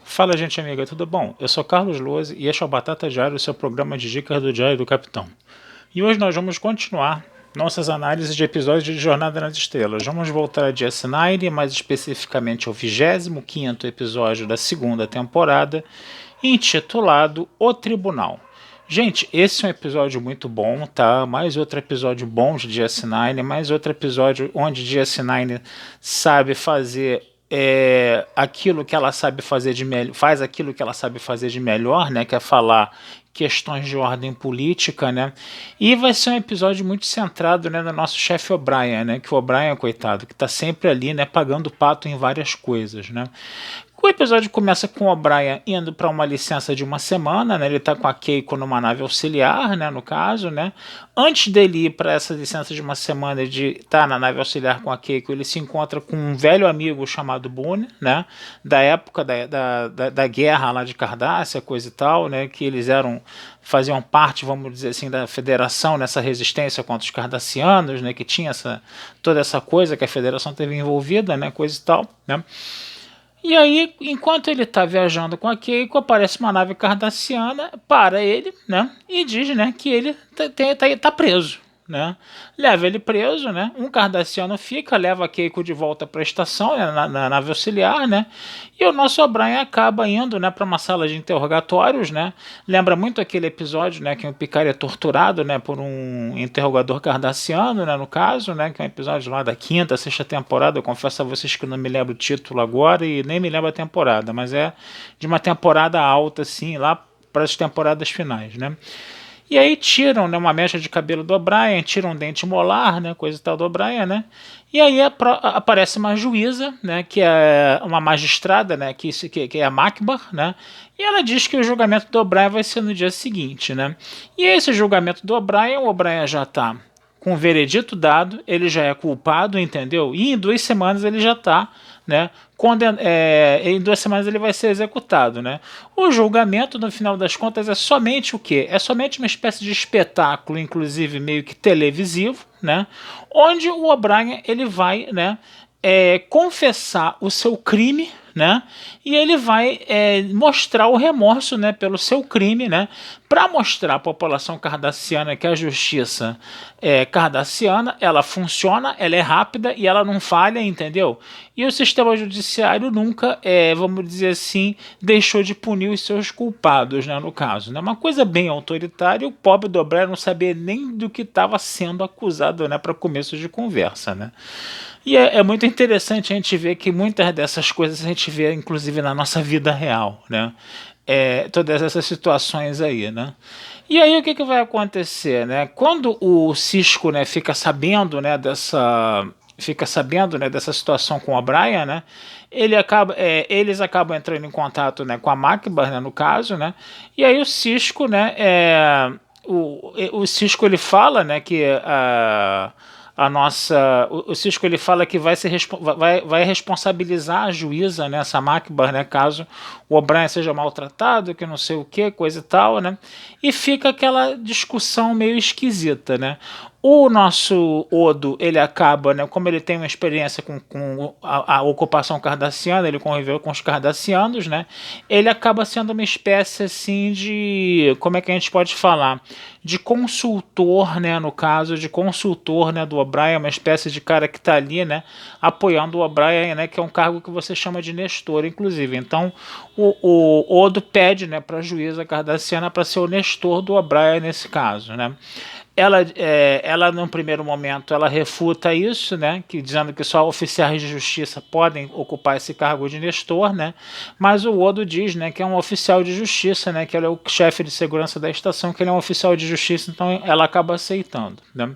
Fala, gente amiga, tudo bom? Eu sou Carlos Lose e este é o Batata Diário, o seu programa de dicas do Diário do Capitão. E hoje nós vamos continuar nossas análises de episódios de Jornada nas Estrelas. Vamos voltar a DS9, mais especificamente ao 25º episódio da segunda temporada, intitulado O Tribunal. Gente, esse é um episódio muito bom, tá? Mais outro episódio bom de DS9, mais outro episódio onde DS9 sabe fazer aquilo que ela sabe fazer de melhor, faz aquilo que ela sabe fazer de melhor, né? Que é falar questões de ordem política, né? E vai ser um episódio muito centrado, né, no nosso chefe O'Brien, né? Que o O'Brien, coitado, que está sempre ali, né, pagando pato em várias coisas, né? O episódio começa com o O'Brien indo para uma licença de uma semana, né? Ele está com a Keiko numa nave auxiliar, né? No caso, né? Antes dele ir para essa licença de uma semana de estar na nave auxiliar com a Keiko, ele se encontra com um velho amigo chamado Boone, né? Da época da guerra lá de Cardassia, coisa e tal, né? Que eles faziam parte, vamos dizer assim, da federação nessa resistência contra os cardassianos, né? Que tinha toda essa coisa que a federação teve envolvida, né? Coisa e tal, né? E aí, enquanto ele está viajando com a Keiko, aparece uma nave cardassiana para ele, né? E diz, né, que ele tá preso, né? Leva ele preso, né? Um cardassiano fica, leva a Keiko de volta para a estação, né, na nave auxiliar, né? E o nosso O'Brien acaba indo, né, para uma sala de interrogatórios, né? Lembra muito aquele episódio, né, que o Picard é torturado, né, por um interrogador cardassiano, né, no caso, né, que é um episódio lá da quinta, sexta temporada. Eu confesso a vocês que eu não me lembro o título agora e nem me lembro a temporada, mas é de uma temporada alta, assim, lá para as temporadas finais, né? E aí tiram, né, uma mecha de cabelo do O'Brien, tiram um dente molar, né, coisa e tal do O'Brien, né? E aí aparece uma juíza, né, que é uma magistrada, né, que é a Macbar, né? E ela diz que o julgamento do O'Brien vai ser no dia seguinte, né? E esse julgamento do O'Brien, o O'Brien já está com o veredito dado, ele já é culpado, entendeu? E em 2 semanas ele já está, né? Em 2 semanas ele vai ser executado, né? O julgamento, no final das contas, é somente o quê? É somente uma espécie de espetáculo, inclusive meio que televisivo, né? Onde o O'Brien ele vai, né, confessar o seu crime, né? E ele vai mostrar o remorso, né, pelo seu crime, né? Para mostrar à população cardassiana que a justiça cardassiana ela funciona, ela é rápida e ela não falha, entendeu? E o sistema judiciário nunca, vamos dizer assim, deixou de punir os seus culpados, né, no caso. Né? Uma coisa bem autoritária, o pobre do O'Brien não sabia nem do que estava sendo acusado, né, para começo de conversa, né? E é muito interessante a gente ver que muitas dessas coisas a gente vê, inclusive, na nossa vida real, né? Todas essas situações aí, né? E aí o que vai acontecer, né? Quando o Cisco, né, fica sabendo, né, dessa situação com o O'Brien, né? Eles acabam entrando em contato, né, com a Macbar, né, no caso, né? E aí o Cisco, né, o Cisco ele fala, né, que o Cisco ele fala que vai responsabilizar a juíza, né, essa Macbar, né, caso o O'Brien seja maltratado, que não sei o que, coisa e tal, né, e fica aquela discussão meio esquisita, né. O nosso Odo, ele acaba, né, como ele tem uma experiência com a ocupação cardassiana, ele conviveu com os cardassianos, né, ele acaba sendo uma espécie assim de, como é que a gente pode falar, de consultor, né, no caso, de consultor, né, do O'Brien, uma espécie de cara que está ali, né, apoiando o O'Brien, né, que é um cargo que você chama de Nestor, inclusive. Então, o Odo pede, né, para a juíza cardassiana para ser o Nestor do O'Brien nesse caso, né. Ela num primeiro momento, ela refuta isso, né, dizendo que só oficiais de justiça podem ocupar esse cargo de Nestor, né, mas o Odo diz, né, que é um oficial de justiça, né, que ele é o chefe de segurança da estação, que ele é um oficial de justiça, então ela acaba aceitando, né.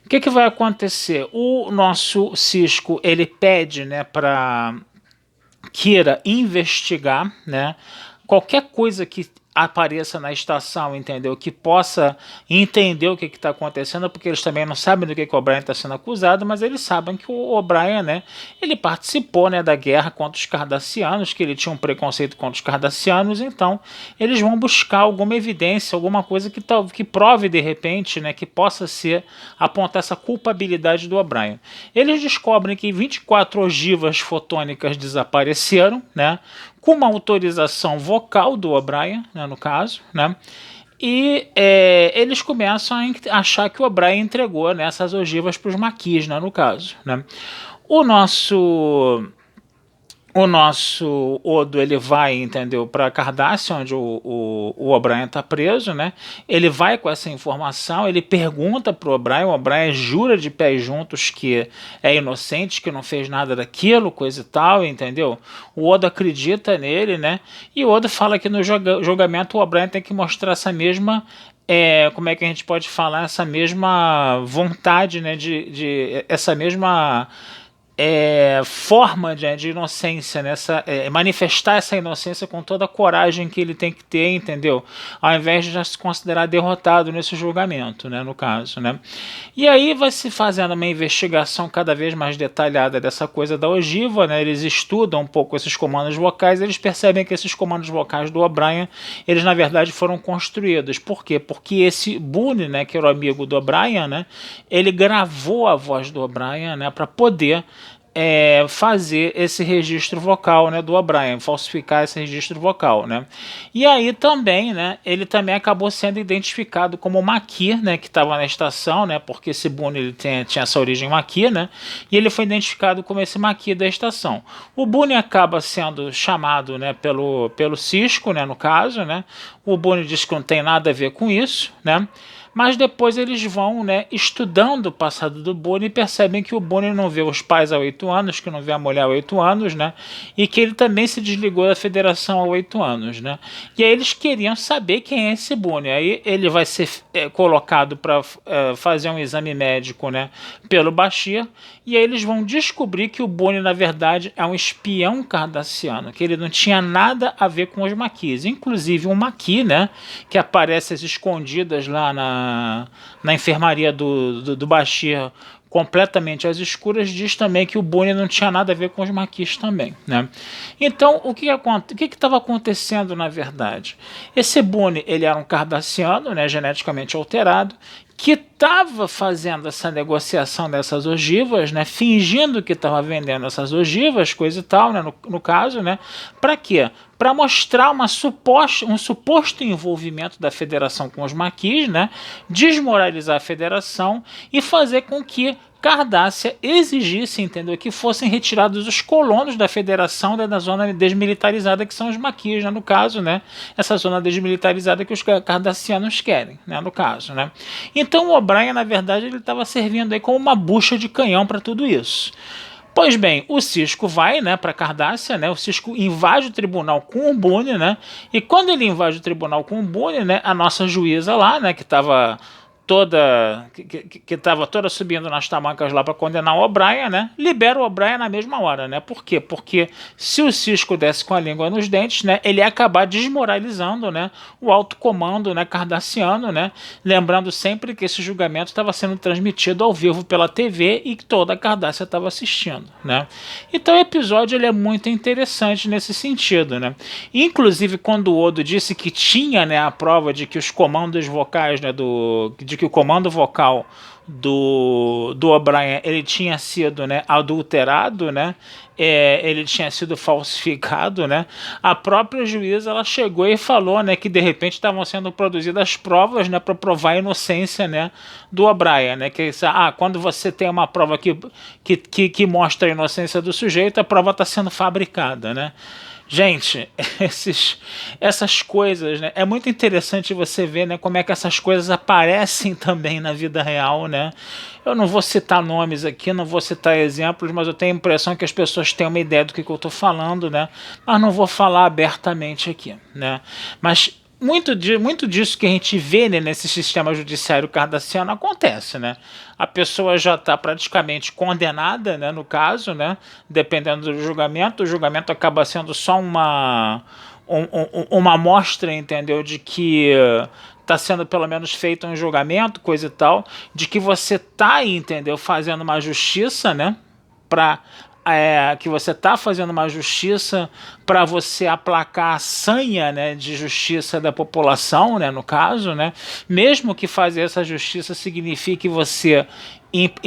O que vai acontecer? O nosso Cisco, ele pede, né, para Kira investigar, né, qualquer coisa que apareça na estação, entendeu? Que possa entender o que está acontecendo, porque eles também não sabem do que o O'Brien está sendo acusado, mas eles sabem que o O'Brien, né, ele participou, né, da guerra contra os cardassianos, que ele tinha um preconceito contra os cardassianos, então eles vão buscar alguma evidência, alguma coisa que prove de repente, né, que possa apontar essa culpabilidade do O'Brien. Eles descobrem que 24 ogivas fotônicas desapareceram, né, com uma autorização vocal do O'Brien, né, no caso, né? E eles começam a achar que o O'Brien entregou, né, essas ogivas para os maquis, né, no caso, né? O nosso o nosso Odo, ele vai, entendeu, para Cardassia, onde o O'Brien está preso, né? Ele vai com essa informação, ele pergunta pro O'Brien, o O'Brien jura de pés juntos que é inocente, que não fez nada daquilo, coisa e tal, entendeu? O Odo acredita nele, né? E o Odo fala que no julgamento o O'Brien tem que mostrar essa mesma como é que a gente pode falar, essa mesma vontade, né, essa mesma forma de inocência, né? Manifestar essa inocência com toda a coragem que ele tem que ter, entendeu? Ao invés de já se considerar derrotado nesse julgamento, né? No caso, né? E aí vai se fazendo uma investigação cada vez mais detalhada dessa coisa da ogiva, né? Eles estudam um pouco esses comandos vocais, eles percebem que esses comandos vocais do O'Brien, eles na verdade foram construídos. Por quê? Porque esse Boone, né, que era o amigo do O'Brien, né, ele gravou a voz do O'Brien, né, para poder fazer esse registro vocal, né, do O'Brien, falsificar esse registro vocal, né? E aí também, né, ele também acabou sendo identificado como Maqui, né, que estava na estação, né, porque esse Boone ele tinha essa origem Maqui, né, e ele foi identificado como esse Maqui da estação. O Boone acaba sendo chamado, né, pelo Cisco, né, no caso, né? O Boone diz que não tem nada a ver com isso, né? Mas depois eles vão, né, estudando o passado do Boone e percebem que o Boone não vê os pais há 8 anos, que não vê a mulher há 8 anos, né, e que ele também se desligou da federação há 8 anos. Né, e aí eles queriam saber quem é esse Boone. Aí ele vai ser colocado para fazer um exame médico, né, pelo Bashir, e aí eles vão descobrir que o Boone, na verdade, é um espião cardassiano, que ele não tinha nada a ver com os Maquis. Inclusive um Maqui, né, que aparece às escondidas lá na enfermaria do Bashir, completamente às escuras, diz também que o Boone não tinha nada a ver com os Maquis também, né? Então, o que estava acontecendo na verdade? Esse Boone, ele era um cardassiano, né, geneticamente alterado, que estava fazendo essa negociação dessas ogivas, né, fingindo que estava vendendo essas ogivas, coisa e tal, né, no caso, né, para quê? Para mostrar um suposto envolvimento da federação com os Maquis, né, desmoralizar a federação e fazer com que Cardassia exigisse, entendeu, que fossem retirados os colonos da federação da zona desmilitarizada, que são os Maquis, né, no caso, né, essa zona desmilitarizada que os cardassianos querem, né, no caso, né. Então o O'Brien, na verdade, ele estava servindo aí como uma bucha de canhão para tudo isso. Pois bem, o Cisco vai, né, para Cardassia, né, o Cisco invade o tribunal com o Boone, né, e quando ele invade o tribunal com o Boone, né, a nossa juíza lá, né, que estava toda subindo nas tamancas lá para condenar o O'Brien, né, libera o O'Brien na mesma hora, né? Por quê? Porque se o Cisco desse com a língua nos dentes, né, ele ia acabar desmoralizando, né, o alto comando, né, cardassiano, né? Lembrando sempre que esse julgamento estava sendo transmitido ao vivo pela TV e que toda a Cardassia estava assistindo, né? Então o episódio ele é muito interessante nesse sentido, né? Inclusive quando o Odo disse que tinha, né, a prova de que os comandos vocais, né, de que o comando vocal do O'Brien ele tinha sido, né, adulterado, né, ele tinha sido falsificado, né, a própria juíza ela chegou e falou, né, que de repente estavam sendo produzidas provas, né, para provar a inocência, né, do O'Brien, né, que quando você tem uma prova que mostra a inocência do sujeito, a prova está sendo fabricada, né. Gente, essas coisas, né? É muito interessante você ver, né, como é que essas coisas aparecem também na vida real, né? Eu não vou citar nomes aqui, não vou citar exemplos, mas eu tenho a impressão que as pessoas têm uma ideia do que eu estou falando, né? Mas não vou falar abertamente aqui, né? Mas muito disso que a gente vê, né, nesse sistema judiciário cardassiano acontece, né? A pessoa já está praticamente condenada, né, no caso, né, dependendo do julgamento, o julgamento acaba sendo só uma amostra, entendeu, de que está sendo pelo menos feito um julgamento, coisa e tal, de que você está, entendeu, fazendo uma justiça, né, que você está fazendo uma justiça para você aplacar a sanha, né, de justiça da população, né, no caso, né, mesmo que fazer essa justiça signifique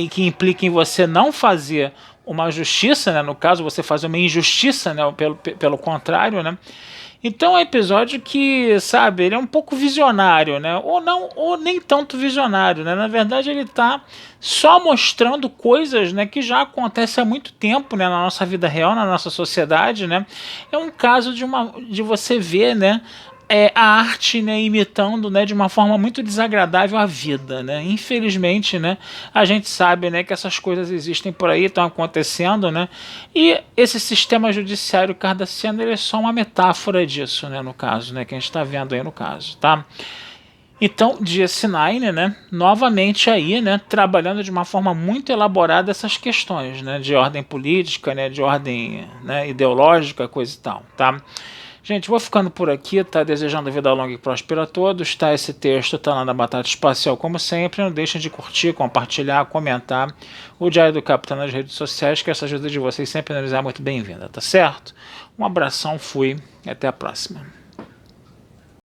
que implique em você não fazer uma justiça, né? No caso, você faz uma injustiça, né? Pelo contrário, né? Então é um episódio que, sabe, ele é um pouco visionário, né? Ou não, ou nem tanto visionário, né? Na verdade, ele tá só mostrando coisas, né, que já acontecem há muito tempo, né, na nossa vida real, na nossa sociedade, né? É um caso de você ver, né, a arte, né, imitando, né, de uma forma muito desagradável a vida, né? Infelizmente, né, a gente sabe, né, que essas coisas existem por aí, estão acontecendo, né? E esse sistema judiciário cardassiano, ele é só uma metáfora disso, né, no caso, né, que a gente está vendo aí no caso, tá? Então, DS9, né, novamente aí, né, trabalhando de uma forma muito elaborada essas questões, né, de ordem política, né, de ordem, né, ideológica, coisa e tal, tá? Gente, vou ficando por aqui, tá? Desejando vida longa e próspera a todos, tá? Esse texto tá lá na Batata Espacial, como sempre. Não deixem de curtir, compartilhar, comentar o Diário do Capitão nas redes sociais, que essa ajuda de vocês sempre nos é muito bem-vinda, tá certo? Um abração, fui e até a próxima.